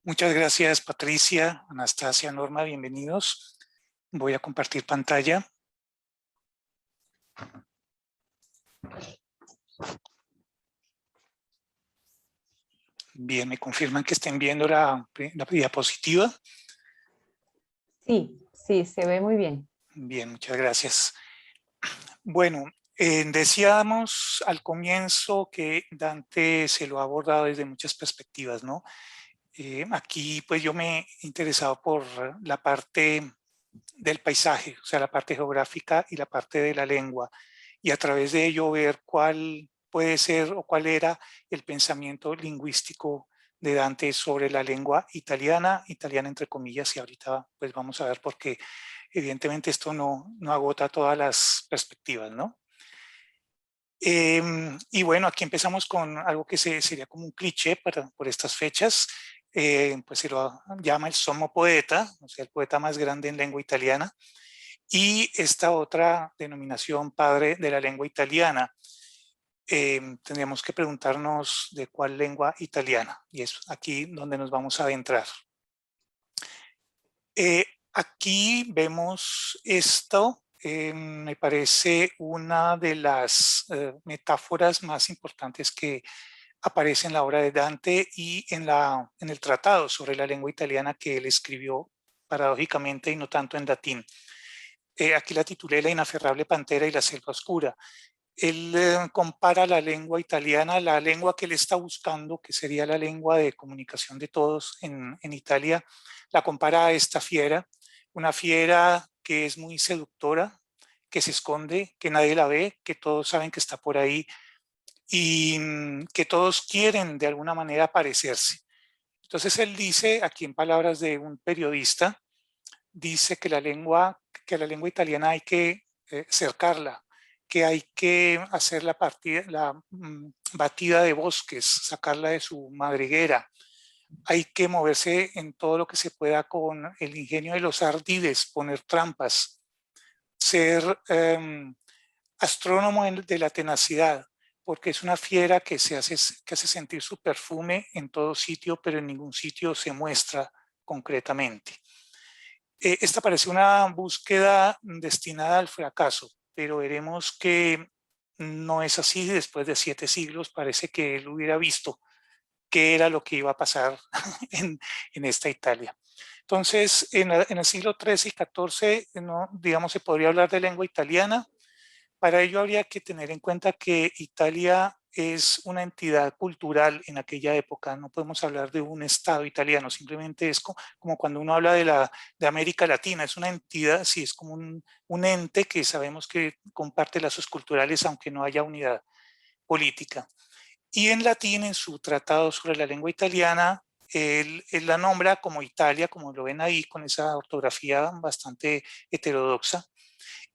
Muchas gracias, Patricia, Anastasia, Norma, bienvenidos. Voy a compartir pantalla. Bien, me confirman que estén viendo la diapositiva. Sí, sí, se ve muy bien. Bien, muchas gracias. Bueno, decíamos al comienzo que Dante se lo ha abordado desde muchas perspectivas, ¿no? Aquí pues yo me he interesado por la parte del paisaje, o sea, la parte geográfica y la parte de la lengua, y a través de ello ver cuál puede ser o cuál era el pensamiento lingüístico de Dante sobre la lengua italiana entre comillas, y ahorita pues vamos a ver por qué. Evidentemente esto no agota todas las perspectivas, ¿no? Y bueno, aquí empezamos con algo que sería como un cliché por estas fechas, pues se lo llama el Sommo Poeta, o sea, el poeta más grande en lengua italiana, y esta otra denominación, padre de la lengua italiana. Tendríamos que preguntarnos de cuál lengua italiana, y es aquí donde nos vamos a adentrar. Aquí vemos esto, me parece una de las metáforas más importantes que aparece en la obra de Dante y en el tratado sobre la lengua italiana que él escribió paradójicamente y no tanto en latín. Aquí la titulé La inaferrable pantera y la selva oscura. Él compara la lengua italiana, la lengua que él está buscando, que sería la lengua de comunicación de todos en Italia, la compara a esta fiera, una fiera que es muy seductora, que se esconde, que nadie la ve, que todos saben que está por ahí y que todos quieren de alguna manera parecerse. Entonces él dice, aquí en palabras de un periodista, dice que que la lengua italiana hay que cercarla, que hay que hacer la batida de bosques, sacarla de su madriguera. Hay que moverse en todo lo que se pueda con el ingenio de los ardides, poner trampas, ser astrónomo de la tenacidad, porque es una fiera que hace sentir su perfume en todo sitio, pero en ningún sitio se muestra concretamente. Esta parece una búsqueda destinada al fracaso, pero veremos que no es así. Después de 7 siglos parece que él hubiera visto qué era lo que iba a pasar en esta Italia. Entonces, en el siglo XIII y XIV, no, digamos, se podría hablar de lengua italiana. Para ello habría que tener en cuenta que Italia es una entidad cultural en aquella época. No podemos hablar de un Estado italiano, simplemente es como cuando uno habla de América Latina, es una entidad, sí, es como un ente que sabemos que comparte lazos culturales, aunque no haya unidad política. Y en latín, en su tratado sobre la lengua italiana, él la nombra como Italia, como lo ven ahí, con esa ortografía bastante heterodoxa.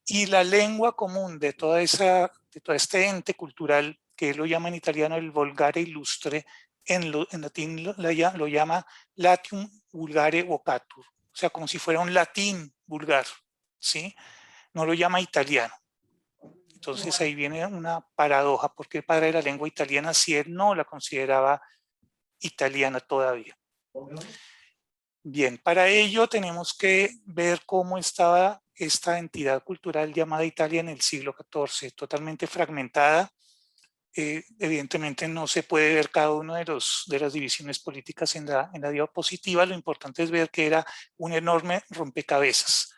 Y la lengua común de todo este ente cultural, que él lo llama en italiano el volgare illustre, en latín lo llama latium vulgare vocatur, o sea, como si fuera un latín vulgar, ¿sí? No lo llama italiano. Entonces ahí viene una paradoja, porque el padre de la lengua italiana si él no la consideraba italiana todavía. Bien, para ello tenemos que ver cómo estaba esta entidad cultural llamada Italia en el siglo XIV, totalmente fragmentada. Evidentemente no se puede ver cada uno de las divisiones políticas en la diapositiva. Lo importante es ver que era un enorme rompecabezas.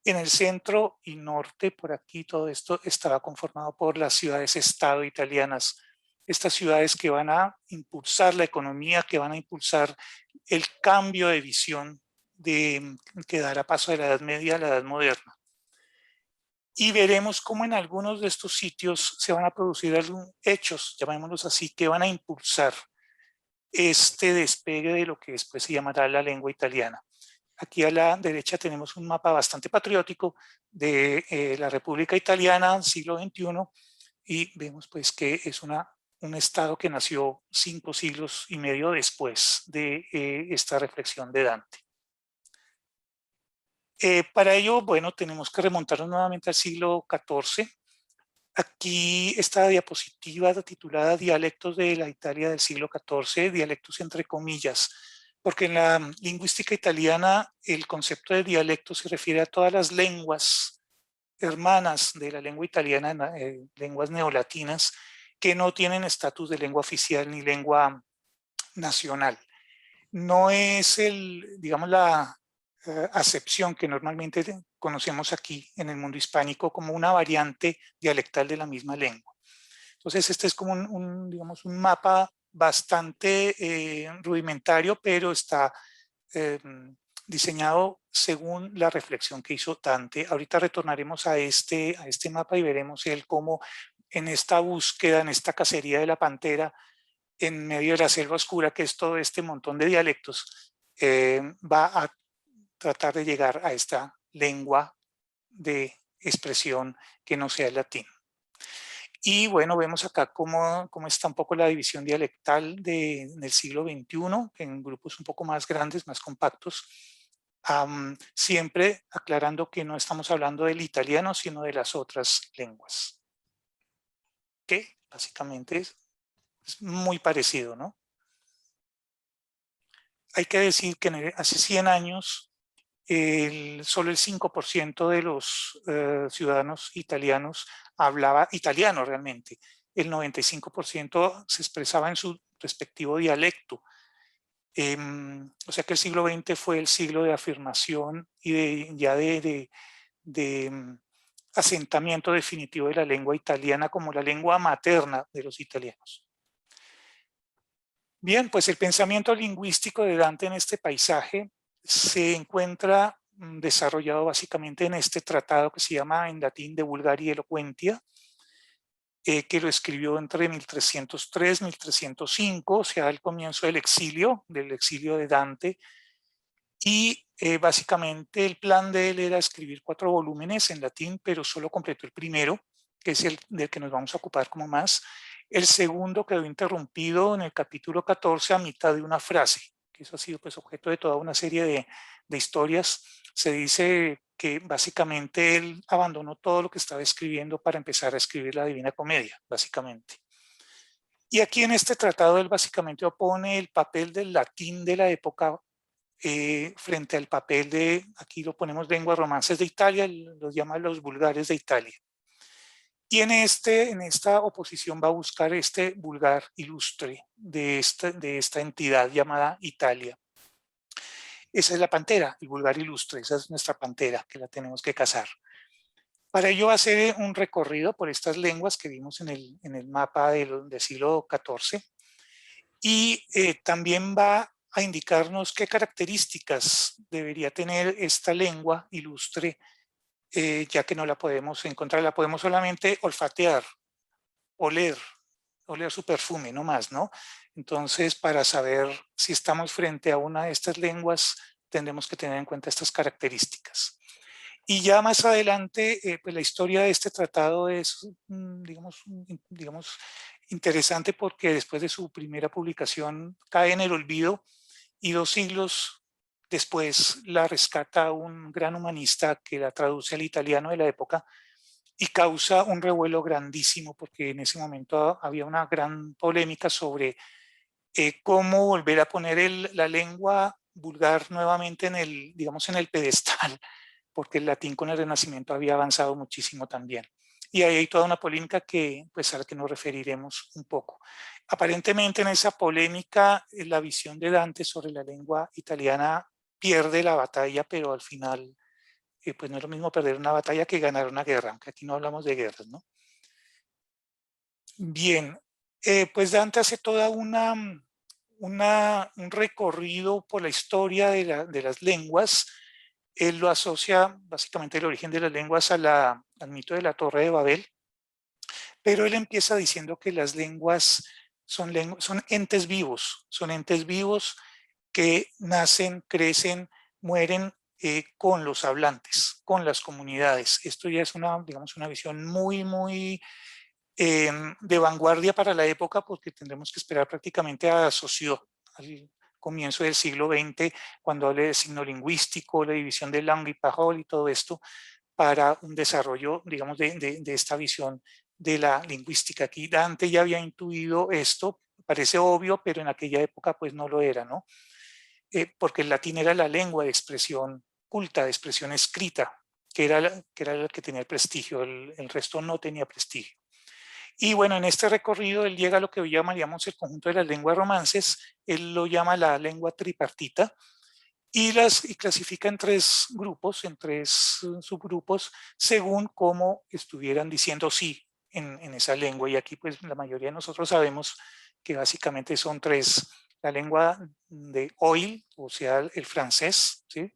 En el centro y norte, por aquí, todo esto estaba conformado por las ciudades-estado italianas. Estas ciudades que van a impulsar la economía, que van a impulsar el cambio de visión que dará paso de la Edad Media a la Edad Moderna. Y veremos cómo en algunos de estos sitios se van a producir hechos, llamémoslos así, que van a impulsar este despegue de lo que después se llamará la lengua italiana. Aquí a la derecha tenemos un mapa bastante patriótico de la República Italiana, siglo XXI, y vemos pues que es un estado que nació 5 siglos y medio después de esta reflexión de Dante. Para ello, bueno, tenemos que remontarnos nuevamente al siglo XIV. Aquí esta diapositiva titulada Dialectos de la Italia del siglo XIV, dialectos entre comillas, porque en la lingüística italiana el concepto de dialecto se refiere a todas las lenguas hermanas de la lengua italiana, lenguas neolatinas, que no tienen estatus de lengua oficial ni lengua nacional. No es digamos, la acepción que normalmente conocemos aquí en el mundo hispánico como una variante dialectal de la misma lengua. Entonces, este es como digamos, un mapa bastante rudimentario, pero está diseñado según la reflexión que hizo Dante. Ahorita retornaremos a este mapa y veremos él cómo en esta búsqueda, en esta cacería de la pantera, en medio de la selva oscura, que es todo este montón de dialectos, va a tratar de llegar a esta lengua de expresión que no sea el latín. Y bueno, vemos acá cómo está un poco la división dialectal del siglo XXI, en grupos un poco más grandes, más compactos, siempre aclarando que no estamos hablando del italiano, sino de las otras lenguas, que básicamente es muy parecido, ¿no? Hay que decir que hace 100 años solo el 5% de los ciudadanos italianos hablaba italiano realmente. El 95% se expresaba en su respectivo dialecto. O sea que el siglo XX fue el siglo de afirmación y de asentamiento definitivo de la lengua italiana como la lengua materna de los italianos. Bien, pues el pensamiento lingüístico de Dante en este paisaje se encuentra desarrollado básicamente en este tratado que se llama en latín De Vulgari Eloquentia, que lo escribió entre 1303 y 1305, o sea, al comienzo del exilio de Dante, y básicamente el plan de él era escribir 4 volúmenes en latín, pero solo completó el primero, que es el del que nos vamos a ocupar como más. El segundo quedó interrumpido en el capítulo 14 a mitad de una frase, que eso ha sido pues objeto de toda una serie de historias. Se dice que básicamente él abandonó todo lo que estaba escribiendo para empezar a escribir la Divina Comedia, básicamente. Y aquí en este tratado él básicamente opone el papel del latín de la época frente al papel aquí lo ponemos lenguas romances de Italia, los llaman los vulgares de Italia. Y en esta oposición va a buscar este vulgar ilustre de esta entidad llamada Italia. Esa es la pantera, el vulgar ilustre, esa es nuestra pantera que la tenemos que cazar. Para ello va a ser un recorrido por estas lenguas que vimos en el mapa del siglo XIV y también va a indicarnos qué características debería tener esta lengua ilustre, ya que no la podemos encontrar, la podemos solamente olfatear, oler su perfume, no más, ¿no? Entonces, para saber si estamos frente a una de estas lenguas, tendremos que tener en cuenta estas características. Y ya más adelante, pues la historia de este tratado es, digamos, interesante porque después de su primera publicación cae en el olvido y 2 siglos después la rescata un gran humanista que la traduce al italiano de la época y causa un revuelo grandísimo porque en ese momento había una gran polémica sobre cómo volver a poner la lengua vulgar nuevamente digamos, en el pedestal, porque el latín con el Renacimiento había avanzado muchísimo también. Y ahí hay toda una polémica pues, a la que nos referiremos un poco. Aparentemente en esa polémica la visión de Dante sobre la lengua italiana pierde la batalla, pero al final pues no es lo mismo perder una batalla que ganar una guerra, aunque aquí no hablamos de guerras, ¿no? Bien, pues Dante hace toda un recorrido por la historia de las lenguas. Él lo asocia básicamente el origen de las lenguas al mito de la Torre de Babel, pero él empieza diciendo que las lenguas son entes vivos que nacen, crecen, mueren con los hablantes, con las comunidades. Esto ya es digamos, una visión muy de vanguardia para la época, porque tendremos que esperar prácticamente a Saussure, al comienzo del siglo XX, cuando hable de signo lingüístico, la división de langue y parole y todo esto, para un desarrollo, digamos, de esta visión de la lingüística. Aquí Dante ya había intuido esto, parece obvio, pero en aquella época pues no lo era, ¿no? porque el latín era la lengua de expresión culta, de expresión escrita, que era la que tenía el prestigio, el resto no tenía prestigio. Y bueno, en este recorrido él llega a lo que hoy llamaríamos el conjunto de las lenguas romances, él lo llama la lengua tripartita, y clasifica en tres grupos, en tres subgrupos, según cómo estuvieran diciendo sí en esa lengua. Y aquí pues la mayoría de nosotros sabemos que básicamente son tres: la lengua de oil, o sea, el francés, ¿sí?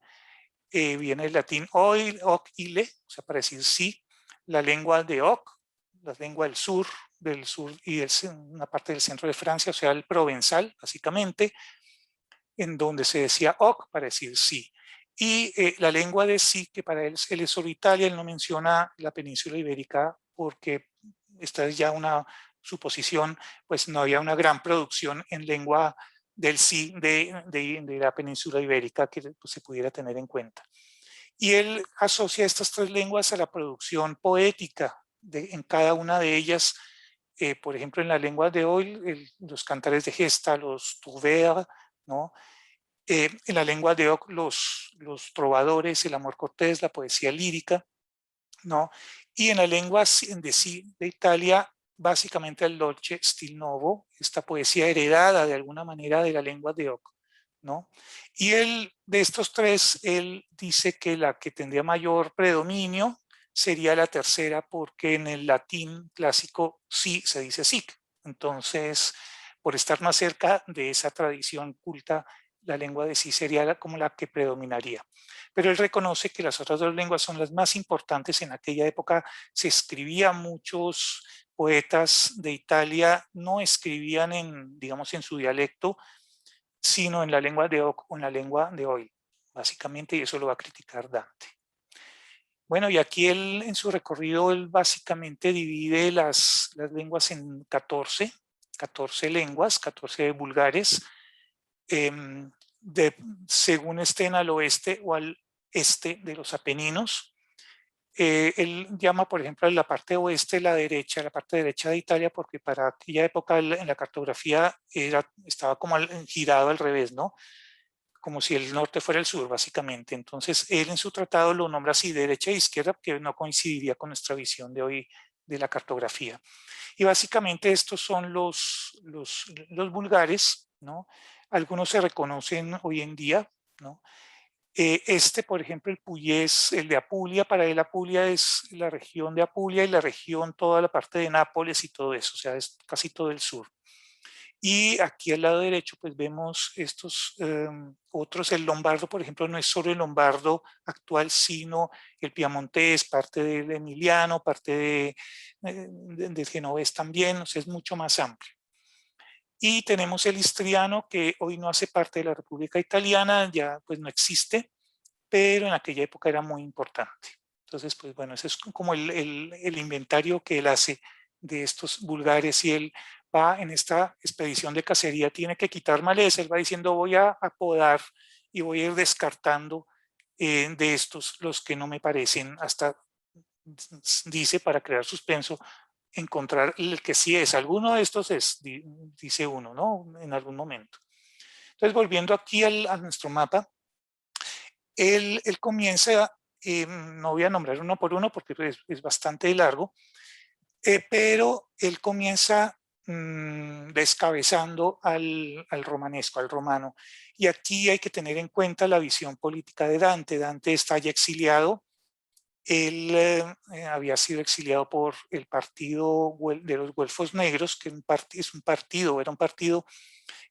Viene del latín oil, hoc, ile, o sea, para decir sí; la lengua de oc, la lengua del sur y una parte del centro de Francia, o sea, el provenzal, básicamente, en donde se decía oc para decir sí. Y la lengua de sí, que para él es solo Italia, él no menciona la península ibérica porque esta es ya una suposición, pues no había una gran producción en lengua del sí de la península ibérica que pues, se pudiera tener en cuenta. Y él asocia estas tres lenguas a la producción poética en cada una de ellas. Por ejemplo, en la lengua de hoy, los cantares de gesta, los trouvères, ¿no? En la lengua de Oc, los trovadores, el amor cortés, la poesía lírica, ¿no? Y en la lengua de Italia, básicamente el dolce stil novo, esta poesía heredada de alguna manera de la lengua de Oc, ¿no? Y él, de estos tres, él dice que la que tendría mayor predominio sería la tercera, porque en el latín clásico sí se dice sic. Entonces, por estar más cerca de esa tradición culta, la lengua de sí sería como la que predominaría. Pero él reconoce que las otras dos lenguas son las más importantes. En aquella época se escribía, muchos poetas de Italia no escribían digamos, en su dialecto, sino en la lengua de Oc o en la lengua de Oil, básicamente, y eso lo va a criticar Dante. Bueno, y aquí él, en su recorrido, él básicamente divide las lenguas en 14 lenguas, 14 vulgares, según estén al oeste o al este de los Apeninos. Él llama, por ejemplo, a la parte oeste la parte derecha de Italia, porque para aquella época en la cartografía estaba como girado al revés, ¿no? Como si el norte fuera el sur, básicamente. Entonces, él en su tratado lo nombra así, derecha e izquierda, que no coincidiría con nuestra visión de hoy de la cartografía. Y básicamente estos son los vulgares, ¿no? Algunos se reconocen hoy en día, ¿no? Por ejemplo, el puyés, el de Apulia, para él Apulia es la región de Apulia y la región, toda la parte de Nápoles y todo eso, o sea, es casi todo el sur. Y aquí al lado derecho pues vemos estos otros. El lombardo, por ejemplo, no es solo el lombardo actual, sino el piamontés, parte del emiliano, parte del genovés también, o sea, es mucho más amplio. Y tenemos el istriano, que hoy no hace parte de la República Italiana, ya pues no existe, pero en aquella época era muy importante. Entonces, pues bueno, ese es como el inventario que él hace de estos vulgares, y él va en esta expedición de cacería, tiene que quitar maleza, él va diciendo voy a podar y voy a ir descartando de estos los que no me parecen, hasta dice, para crear suspenso, encontrar el que sí es. Alguno de estos es, dice uno, ¿no? En algún momento. Entonces, volviendo aquí a nuestro mapa, él comienza, no voy a nombrar uno por uno porque es bastante largo, pero él comienza descabezando al romanesco, al romano. Y aquí hay que tener en cuenta la visión política de Dante. Dante está ya exiliado. Él había sido exiliado por el partido de los Güelfos Negros, que era un partido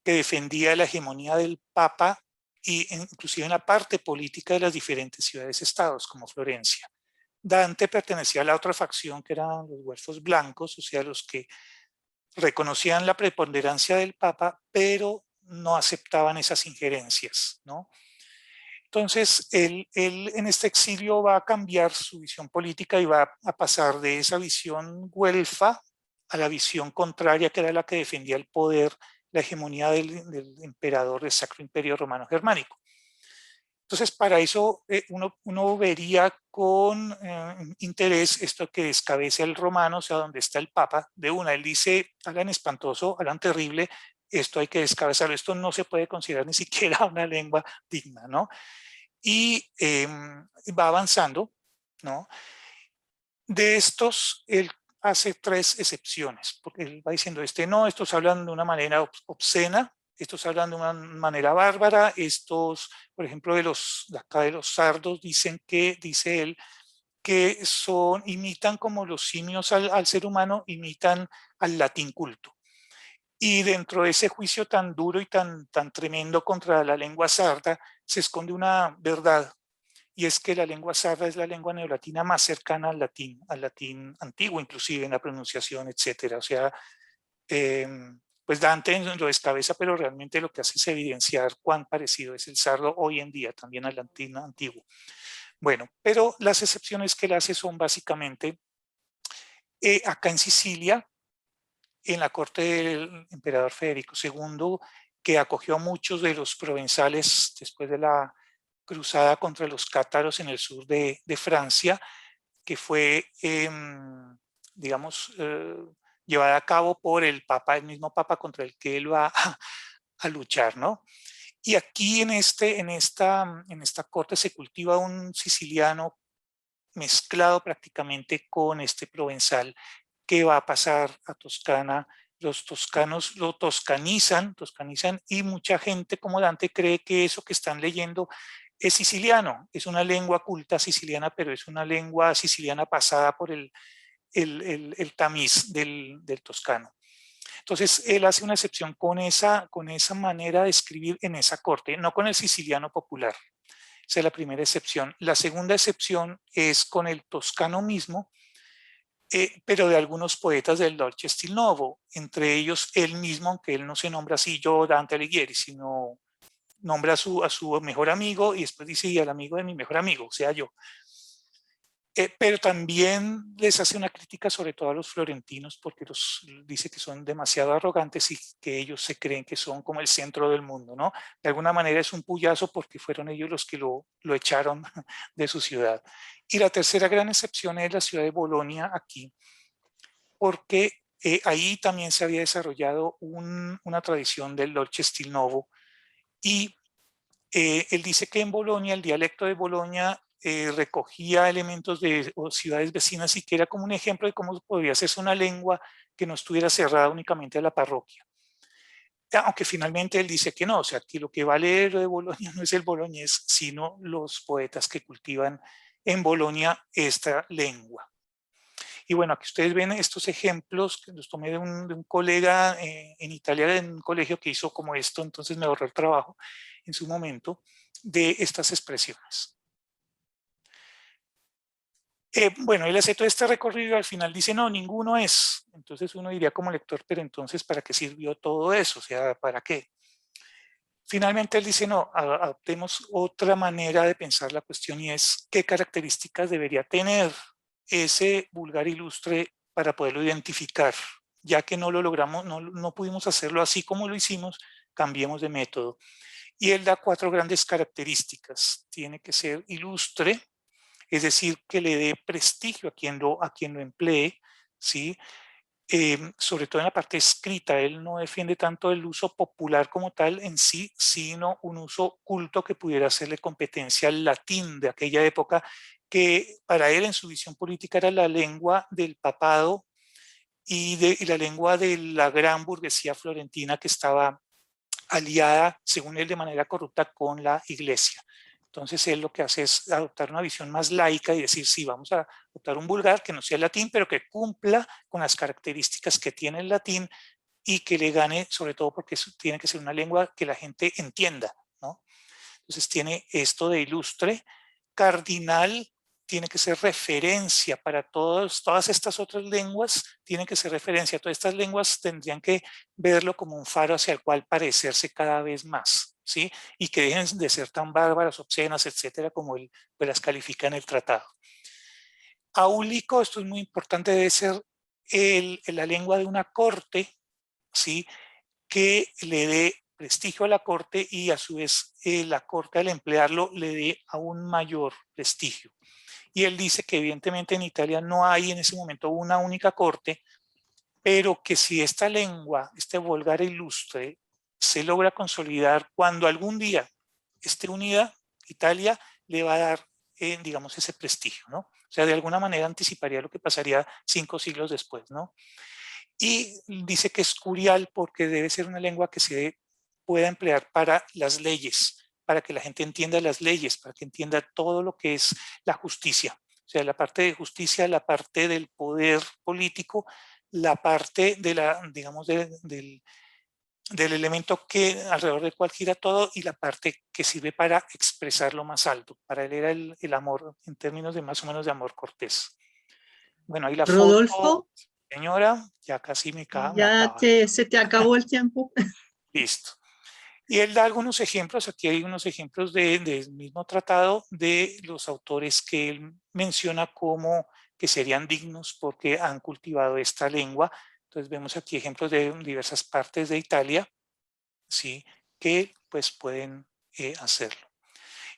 que defendía la hegemonía del Papa, y inclusive en la parte política de las diferentes ciudades-estados, como Florencia. Dante pertenecía a la otra facción, que eran los güelfos blancos, o sea, los que reconocían la preponderancia del Papa, pero no aceptaban esas injerencias, ¿no? Entonces, él en este exilio va a cambiar su visión política y va a pasar de esa visión güelfa a la visión contraria, que era la que defendía el poder, la hegemonía del emperador del Sacro Imperio Romano Germánico. Entonces, para eso uno vería con interés esto que descabece al romano, o sea, donde está el Papa, de una. Él dice, hagan espantoso, hagan terrible, esto hay que descabezarlo, esto no se puede considerar ni siquiera una lengua digna, ¿no? Y va avanzando, ¿no? De estos, él hace 3 excepciones, porque él va diciendo, no, estos hablan de una manera obscena, estos hablan de una manera bárbara, estos, por ejemplo, de acá de los sardos, dicen que, dice él, que imitan como los simios al ser humano, imitan al latín culto. Y dentro de ese juicio tan duro y tan tremendo contra la lengua sarda, se esconde una verdad, y es que la lengua sarda es la lengua neolatina más cercana al latín antiguo, inclusive en la pronunciación, etcétera. O sea, pues Dante lo descabeza, pero realmente lo que hace es evidenciar cuán parecido es el sardo hoy en día también al latín antiguo. Bueno, pero las excepciones que él hace son básicamente acá en Sicilia, en la corte del emperador Federico II, que acogió a muchos de los provenzales después de la cruzada contra los cátaros en el sur de Francia, que fue, digamos, llevada a cabo por el mismo papa contra el que él va a luchar, ¿no? Y aquí en esta corte se cultiva un siciliano mezclado prácticamente con este provenzal que va a pasar a Toscana. Los toscanos lo toscanizan y mucha gente como Dante cree que eso que están leyendo es siciliano, es una lengua culta siciliana, pero es una lengua siciliana pasada por el tamiz del toscano. Entonces, él hace una excepción con esa manera de escribir en esa corte, no con el siciliano popular. Esa es la primera excepción. La segunda excepción es con el toscano mismo, pero de algunos poetas del Dolce Stil Novo, entre ellos él mismo, aunque él no se nombra así, yo Dante Alighieri, sino nombra a su mejor amigo y después dice, y al amigo de mi mejor amigo, o sea, yo. Pero también les hace una crítica sobre todo a los florentinos, porque dice que son demasiado arrogantes y que ellos se creen que son como el centro del mundo, ¿no? De alguna manera es un puyazo porque fueron ellos los que lo echaron de su ciudad. Y la tercera gran excepción es la ciudad de Bolonia aquí, porque ahí también se había desarrollado una tradición del Dolce Stil Novo, y él dice que en Bolonia, el dialecto de Bolonia recogía elementos de ciudades vecinas y que era como un ejemplo de cómo podría hacerse una lengua que no estuviera cerrada únicamente a la parroquia. Aunque finalmente él dice que no, o sea, que lo que vale lo de Bolonia no es el boloñés, sino los poetas que cultivan en Bolonia esta lengua. Y bueno, aquí ustedes ven estos ejemplos que los tomé de un colega en Italia, en un colegio que hizo como esto, entonces me ahorré el trabajo en su momento de estas expresiones. Bueno, él hace todo este recorrido y al final dice, no, ninguno es. Entonces uno diría como lector, pero entonces, ¿para qué sirvió todo eso? O sea, ¿para qué? Finalmente él dice, no, adoptemos otra manera de pensar la cuestión y es qué características debería tener ese vulgar ilustre para poderlo identificar. Ya que no lo logramos, no pudimos hacerlo así como lo hicimos, cambiemos de método. Y él da 4 grandes características. Tiene que ser ilustre, es decir, que le dé prestigio a quien lo emplee, ¿sí? Sobre todo en la parte escrita, él no defiende tanto el uso popular como tal en sí, sino un uso culto que pudiera hacerle competencia al latín de aquella época, que para él en su visión política era la lengua del papado y la lengua de la gran burguesía florentina que estaba aliada, según él, de manera corrupta con la iglesia. Entonces él lo que hace es adoptar una visión más laica y decir, sí, vamos a adoptar un vulgar que no sea el latín, pero que cumpla con las características que tiene el latín y que le gane, sobre todo porque tiene que ser una lengua que la gente entienda, ¿no? Entonces tiene esto de ilustre, cardinal, tiene que ser referencia para todas estas otras lenguas, tiene que ser referencia. Todas estas lenguas tendrían que verlo como un faro hacia el cual parecerse cada vez más, ¿sí? Y que dejen de ser tan bárbaras, obscenas, etcétera, como él pues las califica en el tratado. Áulico, esto es muy importante, debe ser la lengua de una corte, ¿sí? Que le dé prestigio a la corte y a su vez la corte al emplearlo le dé aún mayor prestigio. Y él dice que evidentemente en Italia no hay en ese momento una única corte, pero que si esta lengua, este Volgare ilustre, se logra consolidar cuando algún día esté unida, Italia le va a dar, digamos, ese prestigio, ¿no? O sea, de alguna manera anticiparía lo que pasaría 5 siglos después, ¿no? Y dice que es curial porque debe ser una lengua que se pueda emplear para las leyes, para que la gente entienda las leyes, para que entienda todo lo que es la justicia. O sea, la parte de justicia, la parte del poder político, la parte de la, digamos, del elemento que alrededor del cual gira todo y la parte que sirve para expresar lo más alto. Para él era el amor, en términos de más o menos de amor cortés. Bueno, ahí la foto, Rodolfo, señora, ya casi me ya acaba. se te acabó el tiempo. Listo. Y él da algunos ejemplos, aquí hay unos ejemplos del mismo tratado de los autores que él menciona como que serían dignos porque han cultivado esta lengua. Entonces vemos aquí ejemplos de diversas partes de Italia, ¿sí? Que pues pueden hacerlo.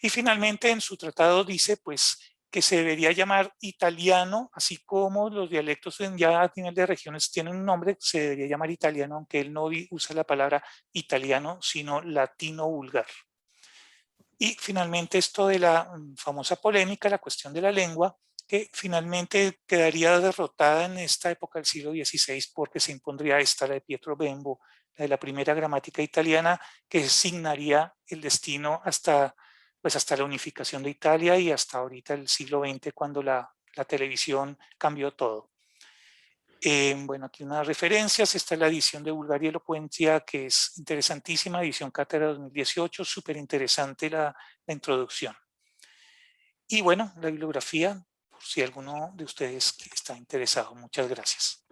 Y finalmente en su tratado dice pues que se debería llamar italiano, así como los dialectos ya a nivel de regiones tienen un nombre, se debería llamar italiano, aunque él no usa la palabra italiano, sino latino vulgar. Y finalmente esto de la famosa polémica, la cuestión de la lengua, que finalmente quedaría derrotada en esta época del siglo XVI porque se impondría esta, la de Pietro Bembo, la de la primera gramática italiana, que signaría el destino hasta, pues hasta la unificación de Italia y hasta ahorita el siglo XX cuando la televisión cambió todo. Bueno, aquí unas referencias, esta es la edición de Bulgaria y Elocuencia, que es interesantísima, edición Cátedra 2018, súper interesante la introducción. Y bueno, la bibliografía, por si alguno de ustedes está interesado. Muchas gracias.